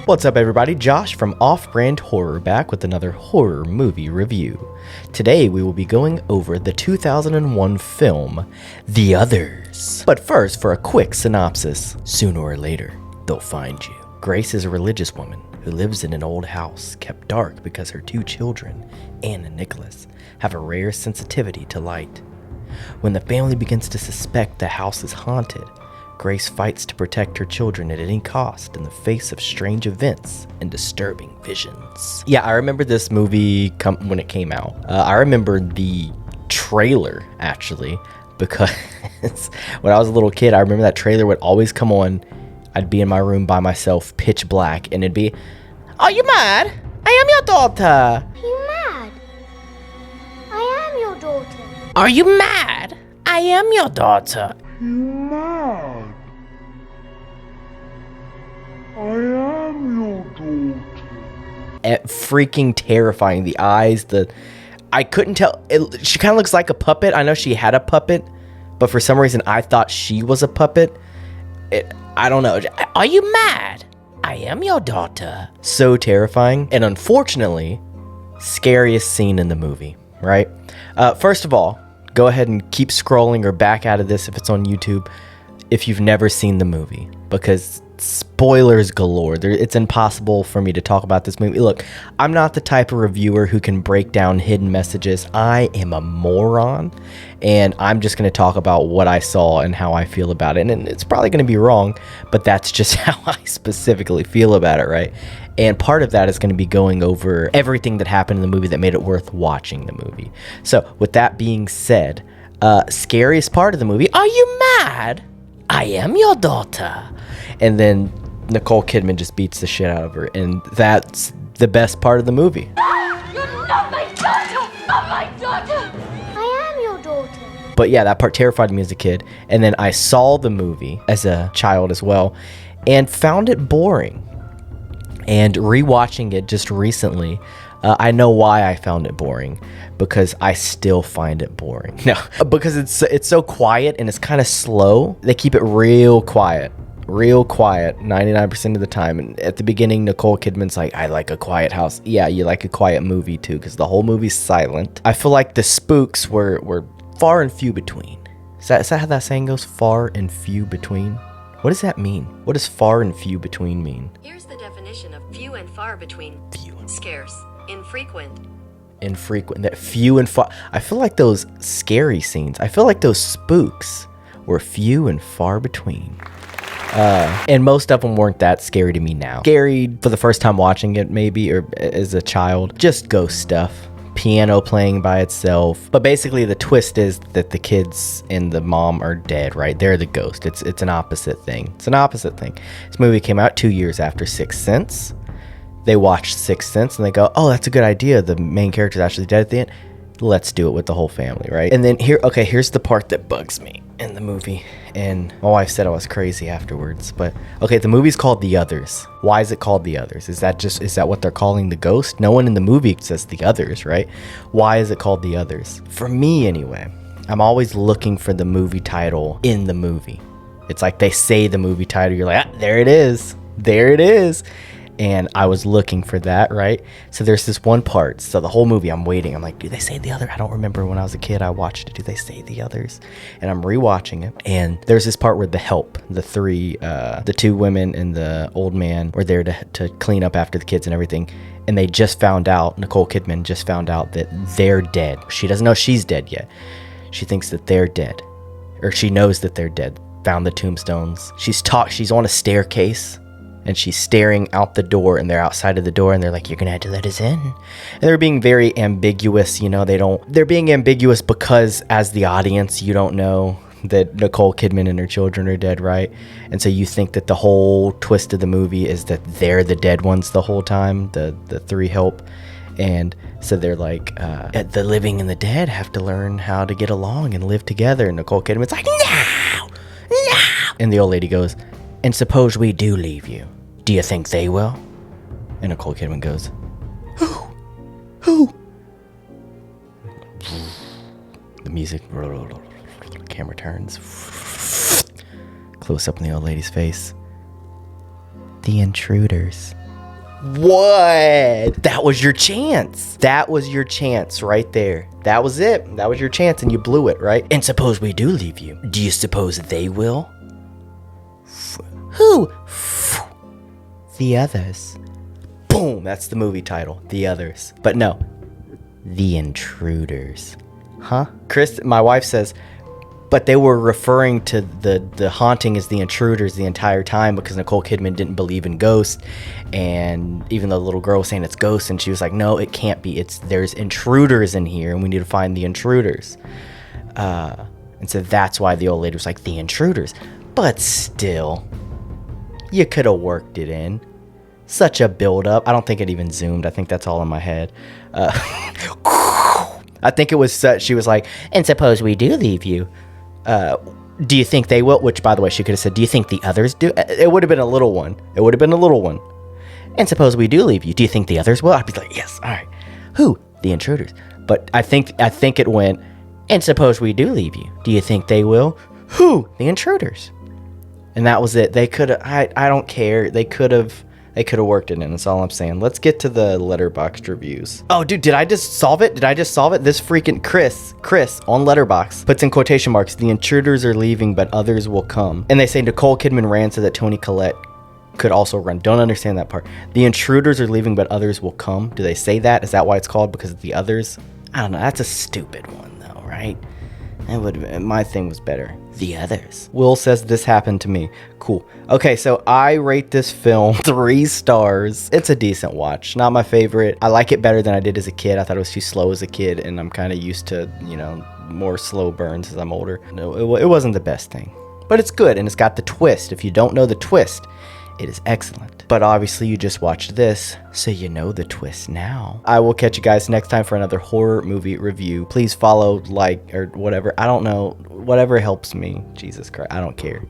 What's up everybody, Josh from Off-Brand Horror back with another horror movie review. Today we will be going over the 2001 film, The Others. But first, for a quick synopsis. Sooner or later, they'll find you. Grace is a religious woman who lives in an old house kept dark because her two children, Anne and Nicholas, have a rare sensitivity to light. When the family begins to suspect the house is haunted, Grace fights to protect her children at any cost in the face of strange events and disturbing visions. Yeah, I remember this movie when it came out. I remember the trailer, actually, because when I was a little kid, I remember that trailer would always come on. I'd be in my room by myself, pitch black, and it'd be, "Are you mad? I am your daughter." Are you mad? I am your daughter. Are you mad? I am your daughter. You mad? I am your daughter. Freaking terrifying. The eyes, I couldn't tell. She kind of looks like a puppet. I know she had a puppet, but for some reason I thought she was a puppet. I don't know. Are you mad? I am your daughter. So terrifying. And unfortunately, scariest scene in the movie, right? First of all, go ahead and keep scrolling or back out of this if it's on YouTube if you've never seen the movie, because spoilers galore. It's impossible for me to talk about this movie. Look, I'm not the type of reviewer who can break down hidden messages. I am a moron, and I'm just going to talk about what I saw and how I feel about it. And it's probably going to be wrong, but that's just how I specifically feel about it, right? And part of that is going to be going over everything that happened in the movie that made it worth watching the movie. So with that being said, scariest part of the movie, are you mad? I am your daughter. And then Nicole Kidman just beats the shit out of her, and that's the best part of the movie. You're not my daughter! Not my daughter! I am your daughter. But yeah, that part terrified me as a kid. And then I saw the movie as a child as well and found it boring. And rewatching it just recently, I know why I found it boring, because I still find it boring. No, because it's so quiet and it's kind of slow. They keep it real quiet 99% of the time. And at the beginning, Nicole Kidman's like, I like a quiet house. Yeah, you like a quiet movie too, because the whole movie's silent. I feel like the spooks were far and few between. Is that how that saying goes? Far and few between? What does that mean? What does far and few between mean? Here's the definition of few and far between. Few and Scarce, infrequent. infrequent. That few and far. I feel like those scary scenes, I feel like those spooks were few and far between. And most of them weren't that scary to me now. Scary for the first time watching it, maybe, or as a child. Just ghost stuff. Piano playing by itself. But basically the twist is that the kids and the mom are dead, right? They're the ghost. It's an opposite thing. It's an opposite thing. This movie came out 2 years after Sixth Sense. They watched Sixth Sense and they go, oh, that's a good idea. The main character's actually dead at the end. Let's do it with the whole family, right? And then here's the part that bugs me in the movie. And my wife said I was crazy afterwards. But okay, the movie's called The Others. Why is it called The Others? Is that what they're calling the ghost? No one in the movie says The Others, right? Why is it called The Others? For me, anyway, I'm always looking for the movie title in the movie. It's like they say the movie title, you're like, there it is. There it is. And I was looking for that, right? So there's this one part. So the whole movie, I'm waiting. I'm like, do they say The Other? I don't remember when I was a kid, I watched it. Do they say The Others? And I'm rewatching it. And there's this part where the help, the two women and the old man were there to clean up after the kids and everything. And they just found out, Nicole Kidman just found out that they're dead. She doesn't know she's dead yet. She thinks that they're dead. Or she knows that they're dead. Found the tombstones. She's on a staircase. And she's staring out the door, and they're outside of the door, and they're like, you're gonna have to let us in. And they're being very ambiguous, they're being ambiguous because as the audience, you don't know that Nicole Kidman and her children are dead, right? And so you think that the whole twist of the movie is that they're the dead ones the whole time, the three help. And so they're like, the living and the dead have to learn how to get along and live together. And Nicole Kidman's like, no. And the old lady goes, and suppose we do leave you, do you think they will? And Nicole Kidman goes, who? The music, camera turns, close up in the old lady's face. The intruders. What? That was your chance. That was your chance right there. That was it. That was your chance and you blew it, right? And suppose we do leave you. Do you suppose they will? Who? The others. Boom. That's the movie title. The others. But no. The intruders. Huh? Chris, my wife says, but they were referring to the haunting as the intruders the entire time because Nicole Kidman didn't believe in ghosts. And even though the little girl was saying it's ghosts, and she was like, no, it can't be. There's intruders in here and we need to find the intruders. And so that's why the old lady was like, the intruders. But still, you could have worked it in. Such a build-up. I don't think it even zoomed. I think that's all in my head. I think it was such, she was like, and suppose we do leave you. Do you think they will? Which, by the way, she could have said, do you think the others do? It would have been a little one. It would have been a little one. And suppose we do leave you. Do you think the others will? I'd be like, yes. All right. Who? The intruders. But I think it went, and suppose we do leave you. Do you think they will? Who? The intruders. And that was it. They could have, I don't care. They could have worked it in. That's all I'm saying. Let's get to the Letterboxd reviews. Oh, dude, did I just solve it? This freaking Chris on Letterboxd puts in quotation marks, the intruders are leaving, but others will come. And they say Nicole Kidman ran so that Toni Collette could also run. Don't understand that part. The intruders are leaving, but others will come. Do they say that? Is that why it's called? Because of the others? I don't know. That's a stupid one, though, right? My thing was better. The others. Will says this happened to me. Cool. Okay, so I rate this film 3 stars. It's a decent watch. Not my favorite. I like it better than I did as a kid. I thought it was too slow as a kid, and I'm kind of used to, more slow burns as I'm older. No, it wasn't the best thing. But it's good, and it's got the twist. If you don't know the twist, it is excellent. But obviously you just watched this, so you know the twist now. I will catch you guys next time for another horror movie review. Please follow, like, or whatever. I don't know. Whatever helps me. Jesus Christ. I don't care.